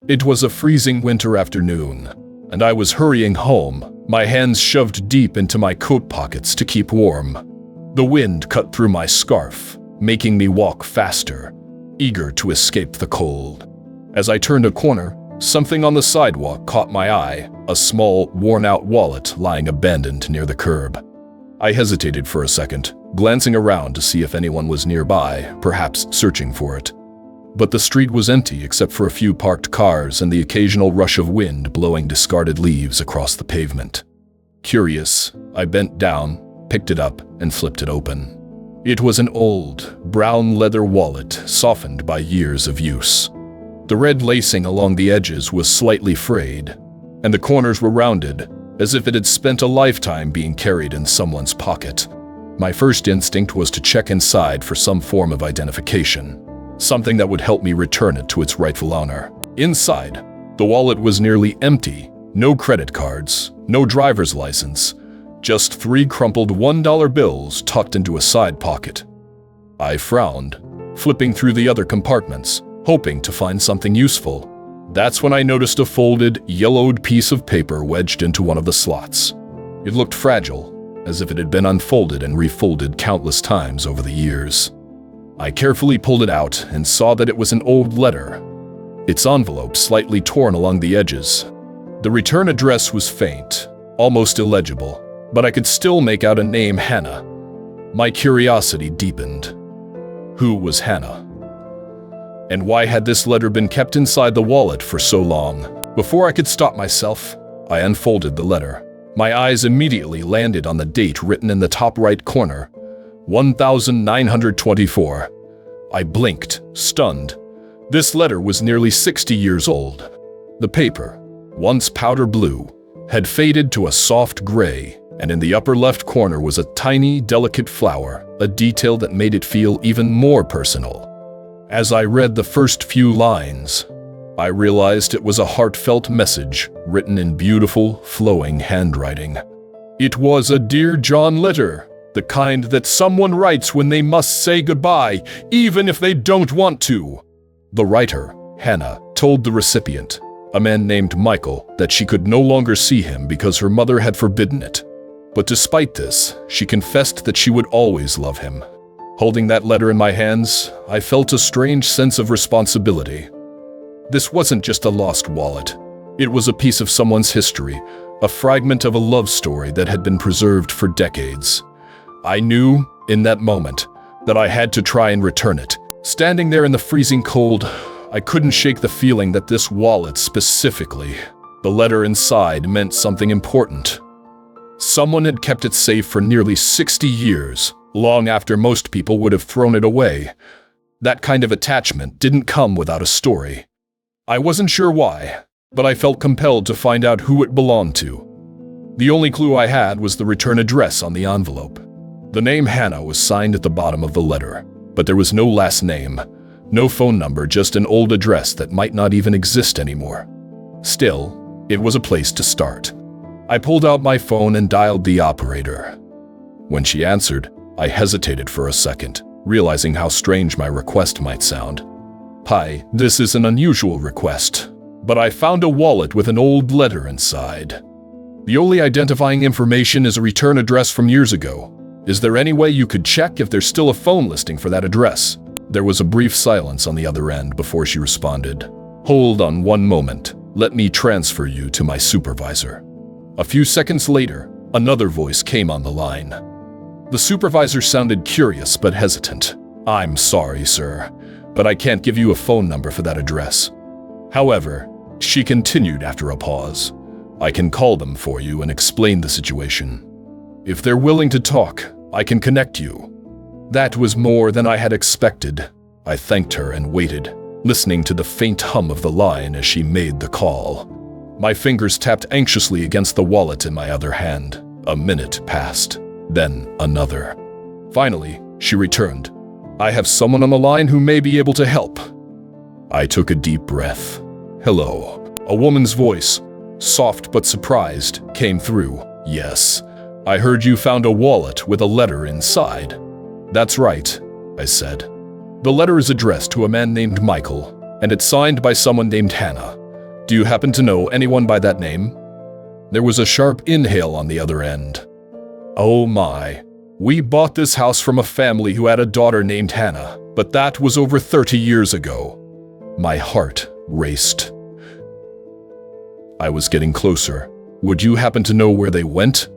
It was a freezing winter afternoon, and I was hurrying home, my hands shoved deep into my coat pockets to keep warm. The wind cut through my scarf, making me walk faster, eager to escape the cold. As I turned a corner, something on the sidewalk caught my eye, a small, worn-out wallet lying abandoned near the curb. I hesitated for a second, glancing around to see if anyone was nearby, perhaps searching for it. But the street was empty except for a few parked cars and the occasional rush of wind blowing discarded leaves across the pavement. Curious, I bent down, picked it up, and flipped it open. It was an old, brown leather wallet softened by years of use. The red lacing along the edges was slightly frayed, and the corners were rounded, as if it had spent a lifetime being carried in someone's pocket. My first instinct was to check inside for some form of identification, something that would help me return it to its rightful owner. Inside, the wallet was nearly empty. No credit cards, no driver's license, just 3 crumpled $1 bills tucked into a side pocket. I frowned, flipping through the other compartments, hoping to find something useful. That's when I noticed a folded, yellowed piece of paper wedged into one of the slots. It looked fragile, as if it had been unfolded and refolded countless times over the years. I carefully pulled it out and saw that it was an old letter, its envelope slightly torn along the edges. The return address was faint, almost illegible, but I could still make out a name, Hannah. My curiosity deepened. Who was Hannah? And why had this letter been kept inside the wallet for so long? Before I could stop myself, I unfolded the letter. My eyes immediately landed on the date written in the top right corner, 1924. I blinked, stunned. This letter was nearly 60 years old. The paper, once powder blue, had faded to a soft gray, and in the upper left corner was a tiny, delicate flower, a detail that made it feel even more personal. As I read the first few lines, I realized it was a heartfelt message written in beautiful, flowing handwriting. It was a Dear John letter, the kind that someone writes when they must say goodbye, even if they don't want to. The writer, Hannah, told the recipient, a man named Michael, that she could no longer see him because her mother had forbidden it. But despite this, she confessed that she would always love him. Holding that letter in my hands, I felt a strange sense of responsibility. This wasn't just a lost wallet. It was a piece of someone's history, a fragment of a love story that had been preserved for decades. I knew, in that moment, that I had to try and return it. Standing there in the freezing cold, I couldn't shake the feeling that this wallet specifically, the letter inside, meant something important. Someone had kept it safe for nearly 60 years, long after most people would have thrown it away. That kind of attachment didn't come without a story. I wasn't sure why, but I felt compelled to find out who it belonged to. The only clue I had was the return address on the envelope. The name Hannah was signed at the bottom of the letter, but there was no last name, no phone number, just an old address that might not even exist anymore. Still, it was a place to start. I pulled out my phone and dialed the operator. When she answered, I hesitated for a second, realizing how strange my request might sound. Hi, this is an unusual request, but I found a wallet with an old letter inside. The only identifying information is a return address from years ago. Is there any way you could check if there's still a phone listing for that address? There was a brief silence on the other end before she responded. Hold on one moment. Let me transfer you to my supervisor. A few seconds later, another voice came on the line. The supervisor sounded curious but hesitant. I'm sorry, sir, but I can't give you a phone number for that address. However, she continued after a pause, I can call them for you and explain the situation. If they're willing to talk, I can connect you. That was more than I had expected. I thanked her and waited, listening to the faint hum of the line as she made the call. My fingers tapped anxiously against the wallet in my other hand. A minute passed, then another. Finally, she returned. I have someone on the line who may be able to help. I took a deep breath. Hello. A woman's voice, soft but surprised, came through. Yes, I heard you found a wallet with a letter inside. That's right, I said. The letter is addressed to a man named Michael, and it's signed by someone named Hannah. Do you happen to know anyone by that name? There was a sharp inhale on the other end. Oh my. We bought this house from a family who had a daughter named Hannah, but that was over 30 years ago. My heart raced. I was getting closer. Would you happen to know where they went?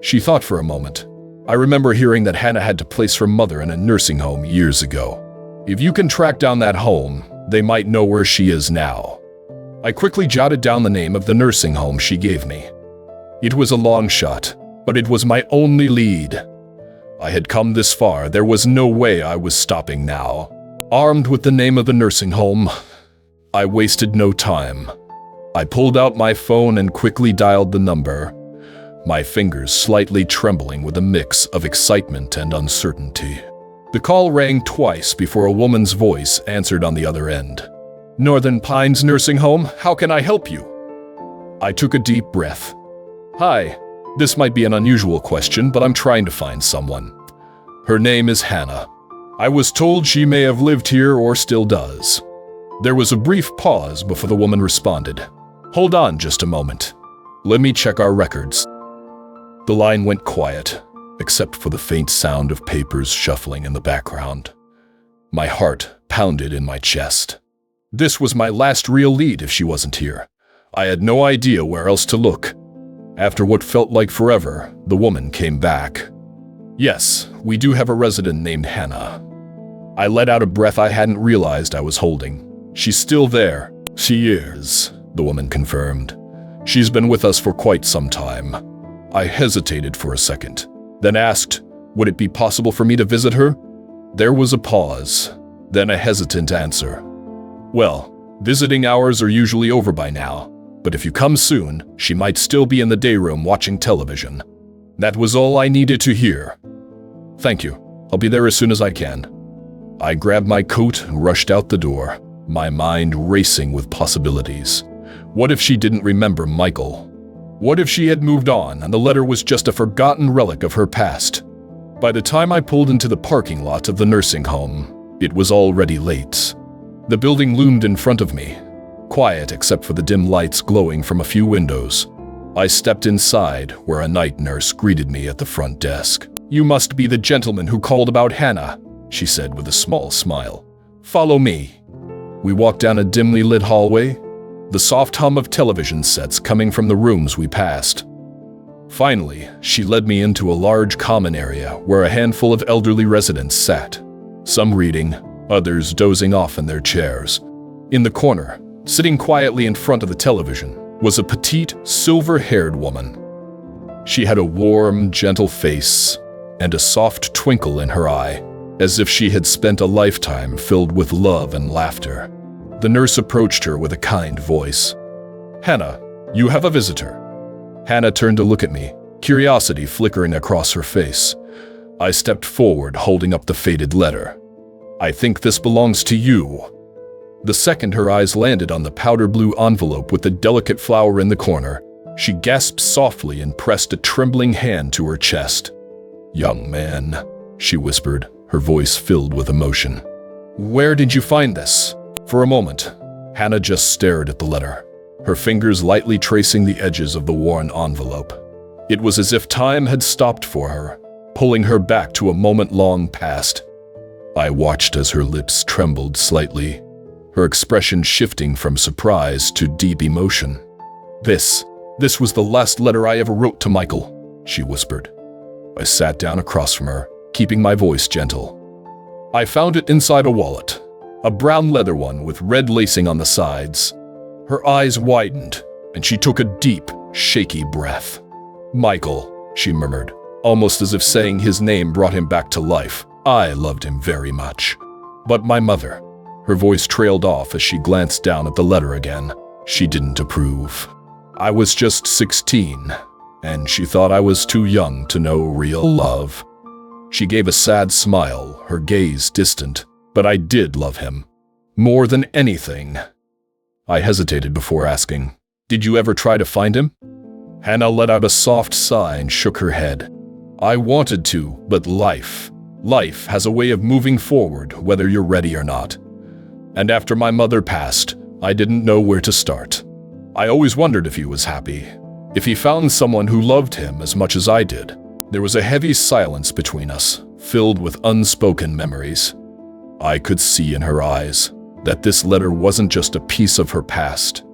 She thought for a moment. I remember hearing that Hannah had to place her mother in a nursing home years ago. If you can track down that home, they might know where she is now. I quickly jotted down the name of the nursing home she gave me. It was a long shot, but it was my only lead. I had come this far, there was no way I was stopping now. Armed with the name of the nursing home, I wasted no time. I pulled out my phone and quickly dialed the number, my fingers slightly trembling with a mix of excitement and uncertainty. The call rang twice before a woman's voice answered on the other end. Northern Pines Nursing Home, how can I help you? I took a deep breath. Hi, this might be an unusual question, but I'm trying to find someone. Her name is Hannah. I was told she may have lived here or still does. There was a brief pause before the woman responded. Hold on just a moment. Let me check our records. The line went quiet, except for the faint sound of papers shuffling in the background. My heart pounded in my chest. This was my last real lead if she wasn't here. I had no idea where else to look. After what felt like forever, the woman came back. Yes, we do have a resident named Hannah. I let out a breath I hadn't realized I was holding. She's still there. She is, the woman confirmed. She's been with us for quite some time. I hesitated for a second, then asked, would it be possible for me to visit her? There was a pause, then a hesitant answer. Well, visiting hours are usually over by now, but if you come soon, she might still be in the day room watching television. That was all I needed to hear. Thank you. I'll be there as soon as I can. I grabbed my coat and rushed out the door, my mind racing with possibilities. What if she didn't remember Michael? What if she had moved on and the letter was just a forgotten relic of her past? By the time I pulled into the parking lot of the nursing home, it was already late. The building loomed in front of me, quiet except for the dim lights glowing from a few windows. I stepped inside, where a night nurse greeted me at the front desk. You must be the gentleman who called about Hannah, she said with a small smile. Follow me. We walked down a dimly lit hallway, the soft hum of television sets coming from the rooms we passed. Finally, she led me into a large common area where a handful of elderly residents sat, some reading, others dozing off in their chairs. In the corner, sitting quietly in front of the television, was a petite, silver-haired woman. She had a warm, gentle face and a soft twinkle in her eye, as if she had spent a lifetime filled with love and laughter. The nurse approached her with a kind voice. Hannah, you have a visitor. Hannah turned to look at me, curiosity flickering across her face. I stepped forward, holding up the faded letter. I think this belongs to you. The second her eyes landed on the powder blue envelope with the delicate flower in the corner, she gasped softly and pressed a trembling hand to her chest. Young man, she whispered, her voice filled with emotion. Where did you find this? For a moment, Hannah just stared at the letter, her fingers lightly tracing the edges of the worn envelope. It was as if time had stopped for her, pulling her back to a moment long past. I watched as her lips trembled slightly, her expression shifting from surprise to deep emotion. This was the last letter I ever wrote to Michael, she whispered. I sat down across from her, keeping my voice gentle. I found it inside a wallet, a brown leather one with red lacing on the sides. Her eyes widened, and she took a deep, shaky breath. Michael, she murmured, almost as if saying his name brought him back to life. I loved him very much. But my mother, her voice trailed off as she glanced down at the letter again. She didn't approve. I was just 16, and she thought I was too young to know real love. She gave a sad smile, her gaze distant, but I did love him. More than anything. I hesitated before asking, did you ever try to find him? Hannah let out a soft sigh and shook her head. I wanted to, but life has a way of moving forward whether you're ready or not. And after my mother passed, I didn't know where to start. I always wondered if he was happy, if he found someone who loved him as much as I did. There was a heavy silence between us, filled with unspoken memories. I could see in her eyes that this letter wasn't just a piece of her past.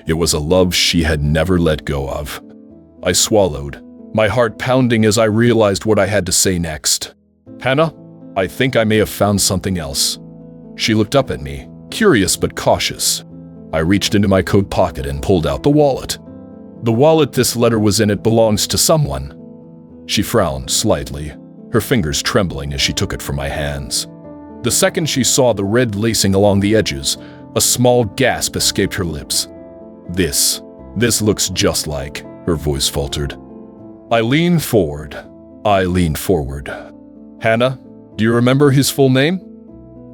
It was a love she had never let go of. I swallowed, my heart pounding as I realized what I had to say next. "Hannah, I think I may have found something else." She looked up at me, curious but cautious. I reached into my coat pocket and pulled out the wallet. "The wallet this letter was in, it belongs to someone." She frowned slightly, her fingers trembling as she took it from my hands. The second she saw the red lacing along the edges, a small gasp escaped her lips. This looks just like," her voice faltered. I leaned forward. "Hannah, do you remember his full name?"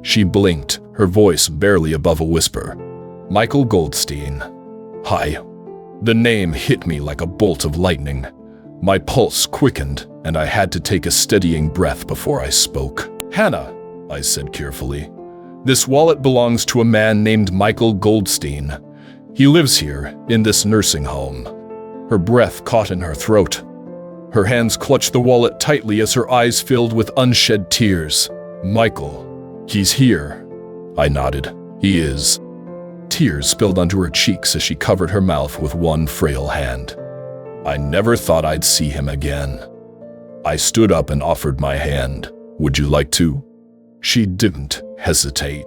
She blinked, her voice barely above a whisper. "Michael Goldstein." Hi. The name hit me like a bolt of lightning. My pulse quickened, and I had to take a steadying breath before I spoke. "Hannah," I said carefully, "this wallet belongs to a man named Michael Goldstein. He lives here, in this nursing home." Her breath caught in her throat. Her hands clutched the wallet tightly as her eyes filled with unshed tears. "Michael, he's here." I nodded. "He is." Tears spilled onto her cheeks as she covered her mouth with one frail hand. I never thought I'd see him again. I stood up and offered my hand. "Would you like to?" She didn't hesitate.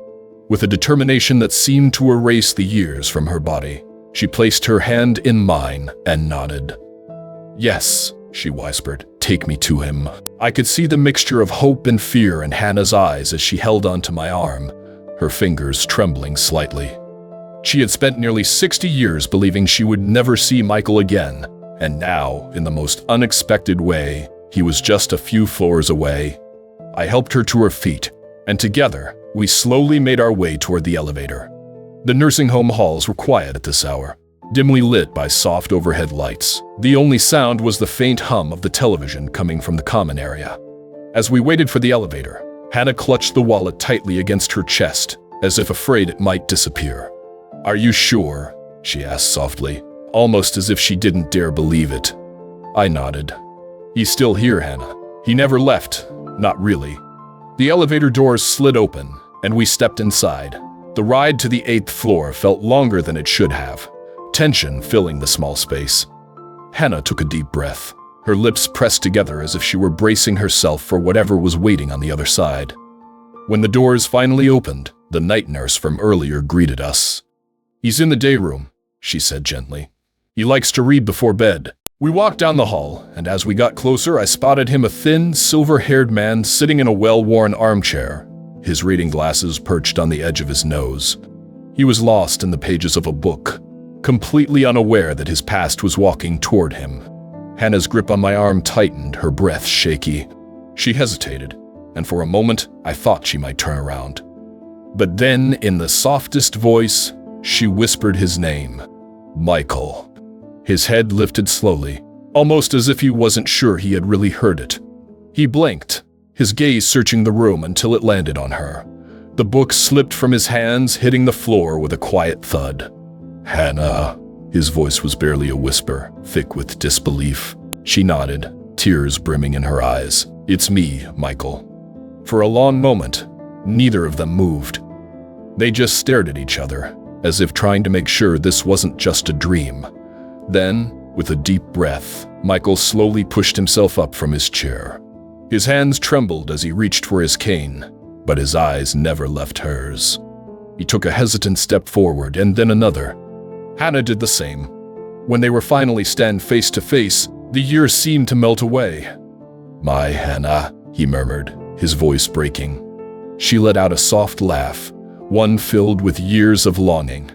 With a determination that seemed to erase the years from her body, she placed her hand in mine and nodded. "Yes," she whispered, "take me to him." I could see the mixture of hope and fear in Hannah's eyes as she held onto my arm, her fingers trembling slightly. She had spent nearly 60 years believing she would never see Michael again, and now, in the most unexpected way, he was just a few floors away. I helped her to her feet, and together, we slowly made our way toward the elevator. The nursing home halls were quiet at this hour, dimly lit by soft overhead lights. The only sound was the faint hum of the television coming from the common area. As we waited for the elevator, Hannah clutched the wallet tightly against her chest, as if afraid it might disappear. "Are you sure?" she asked softly, almost as if she didn't dare believe it. I nodded. "He's still here, Hannah. He never left. Not really." The elevator doors slid open, and we stepped inside. The ride to the 8th floor felt longer than it should have, tension filling the small space. Hannah took a deep breath, her lips pressed together as if she were bracing herself for whatever was waiting on the other side. When the doors finally opened, the night nurse from earlier greeted us. "He's in the day room," she said gently. "He likes to read before bed." We walked down the hall, and as we got closer, I spotted him, a thin, silver-haired man sitting in a well-worn armchair, his reading glasses perched on the edge of his nose. He was lost in the pages of a book, completely unaware that his past was walking toward him. Hannah's grip on my arm tightened, her breath shaky. She hesitated, and for a moment, I thought she might turn around. But then, in the softest voice, she whispered his name, Michael. His head lifted slowly, almost as if he wasn't sure he had really heard it. He blinked, his gaze searching the room until it landed on her. The book slipped from his hands, hitting the floor with a quiet thud. "Hannah." His voice was barely a whisper, thick with disbelief. She nodded, tears brimming in her eyes. "It's me, Michael." For a long moment, neither of them moved. They just stared at each other, as if trying to make sure this wasn't just a dream. Then, with a deep breath, Michael slowly pushed himself up from his chair. His hands trembled as he reached for his cane, but his eyes never left hers. He took a hesitant step forward and then another. Hannah did the same. When they were finally stand face to face, the years seemed to melt away. "My Hannah," he murmured, his voice breaking. She let out a soft laugh, one filled with years of longing.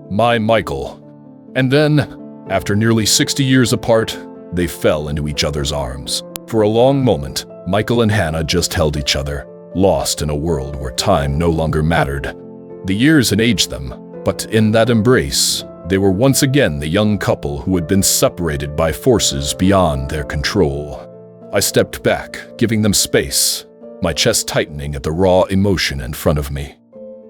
"My Michael." And then, after nearly 60 years apart, they fell into each other's arms. For a long moment, Michael and Hannah just held each other, lost in a world where time no longer mattered. The years had aged them, but in that embrace, they were once again the young couple who had been separated by forces beyond their control. I stepped back, giving them space, my chest tightening at the raw emotion in front of me.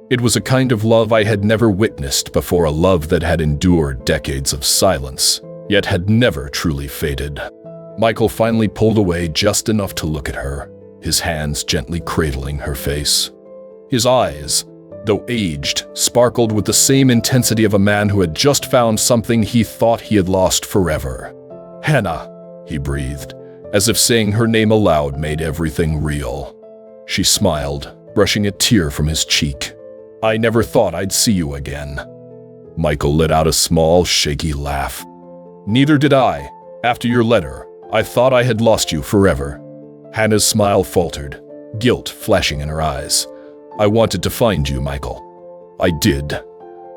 It was a kind of love I had never witnessed before, a love that had endured decades of silence, yet had never truly faded. Michael finally pulled away just enough to look at her, his hands gently cradling her face. His eyes, though aged, sparkled with the same intensity of a man who had just found something he thought he had lost forever. "Hannah," he breathed, as if saying her name aloud made everything real. She smiled, brushing a tear from his cheek. "I never thought I'd see you again." Michael let out a small, shaky laugh. "Neither did I. After your letter, I thought I had lost you forever." Hannah's smile faltered, guilt flashing in her eyes. "I wanted to find you, Michael. I did,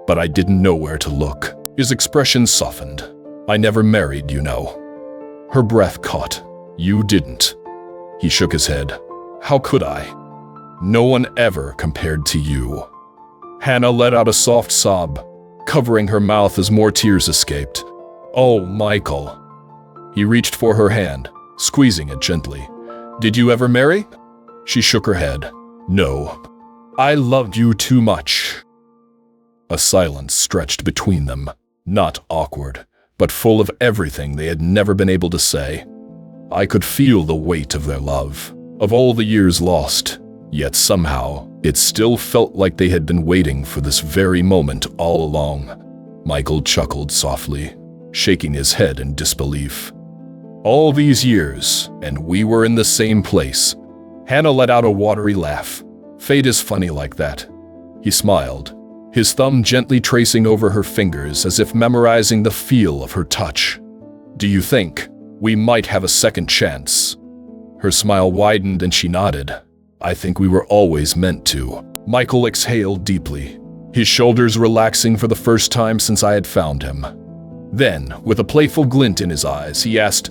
but I didn't know where to look." His expression softened. "I never married, you know." Her breath caught. "You didn't." He shook his head. "How could I? No one ever compared to you." Hannah let out a soft sob, covering her mouth as more tears escaped. "Oh, Michael." He reached for her hand, squeezing it gently. "Did you ever marry?" She shook her head. "No. I loved you too much." A silence stretched between them, not awkward, but full of everything they had never been able to say. I could feel the weight of their love, of all the years lost, yet somehow it still felt like they had been waiting for this very moment all along. Michael chuckled softly, shaking his head in disbelief. "All these years, and we were in the same place." Hannah let out a watery laugh. "Fate is funny like that." He smiled, his thumb gently tracing over her fingers as if memorizing the feel of her touch. "Do you think we might have a second chance?" Her smile widened and she nodded. "I think we were always meant to." Michael exhaled deeply, his shoulders relaxing for the first time since I had found him. Then, with a playful glint in his eyes, he asked,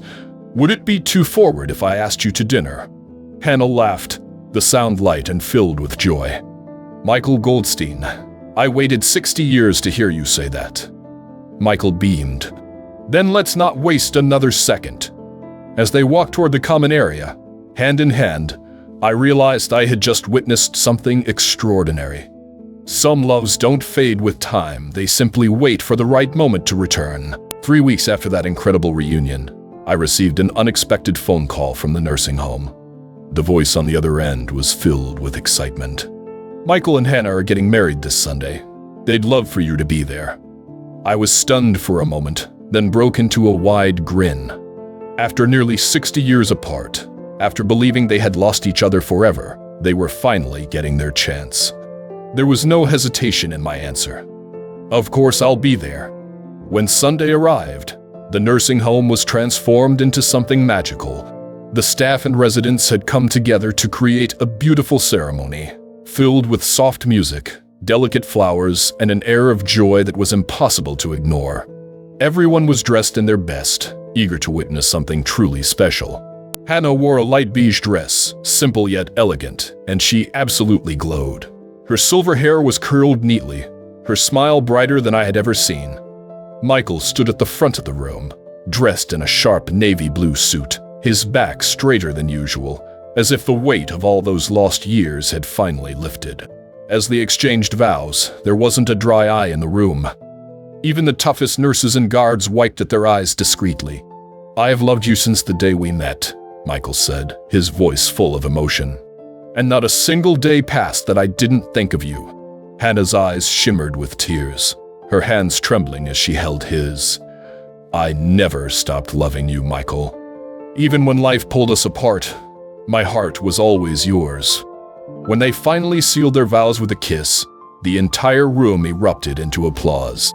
"Would it be too forward if I asked you to dinner?" Hannah laughed, the sound light and filled with joy. "Michael Goldstein, I waited 60 years to hear you say that." Michael beamed. "Then let's not waste another second." As they walked toward the common area, hand in hand, I realized I had just witnessed something extraordinary. Some loves don't fade with time, they simply wait for the right moment to return. 3 weeks after that incredible reunion, I received an unexpected phone call from the nursing home. The voice on the other end was filled with excitement. "Michael and Hannah are getting married this Sunday. They'd love for you to be there." I was stunned for a moment, then broke into a wide grin. After nearly 60 years apart, after believing they had lost each other forever, they were finally getting their chance. There was no hesitation in my answer. "Of course I'll be there." When Sunday arrived, the nursing home was transformed into something magical. The staff and residents had come together to create a beautiful ceremony, filled with soft music, delicate flowers, and an air of joy that was impossible to ignore. Everyone was dressed in their best, eager to witness something truly special. Hannah wore a light beige dress, simple yet elegant, and she absolutely glowed. Her silver hair was curled neatly, her smile brighter than I had ever seen. Michael stood at the front of the room, dressed in a sharp navy blue suit, his back straighter than usual, as if the weight of all those lost years had finally lifted. As they exchanged vows, there wasn't a dry eye in the room. Even the toughest nurses and guards wiped at their eyes discreetly. "I have loved you since the day we met," Michael said, his voice full of emotion. "And not a single day passed that I didn't think of you." Hannah's eyes shimmered with tears, her hands trembling as she held his. "I never stopped loving you, Michael. Even when life pulled us apart, my heart was always yours." When they finally sealed their vows with a kiss, the entire room erupted into applause.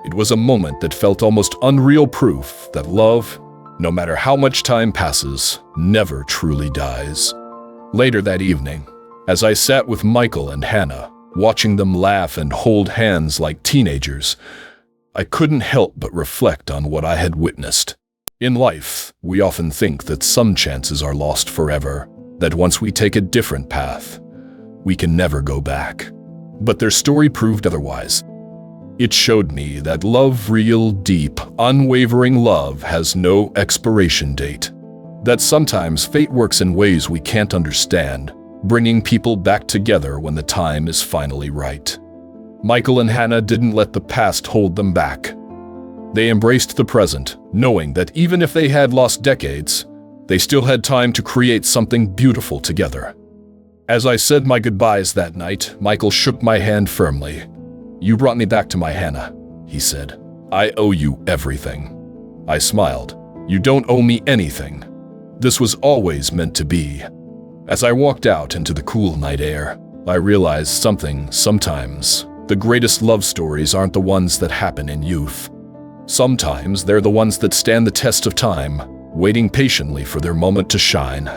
It was a moment that felt almost unreal proof that love, no matter how much time passes, never truly dies. Later that evening, as I sat with Michael and Hannah, watching them laugh and hold hands like teenagers, I couldn't help but reflect on what I had witnessed. In life, we often think that some chances are lost forever, that once we take a different path, we can never go back. But their story proved otherwise. It showed me that love, real, deep, unwavering love, has no expiration date. That sometimes fate works in ways we can't understand, bringing people back together when the time is finally right. Michael and Hannah didn't let the past hold them back. They embraced the present, knowing that even if they had lost decades, they still had time to create something beautiful together. As I said my goodbyes that night, Michael shook my hand firmly. "You brought me back to my Hannah," he said. "I owe you everything." I smiled. "You don't owe me anything. This was always meant to be." As I walked out into the cool night air, I realized something. Sometimes, the greatest love stories aren't the ones that happen in youth. Sometimes they're the ones that stand the test of time, waiting patiently for their moment to shine.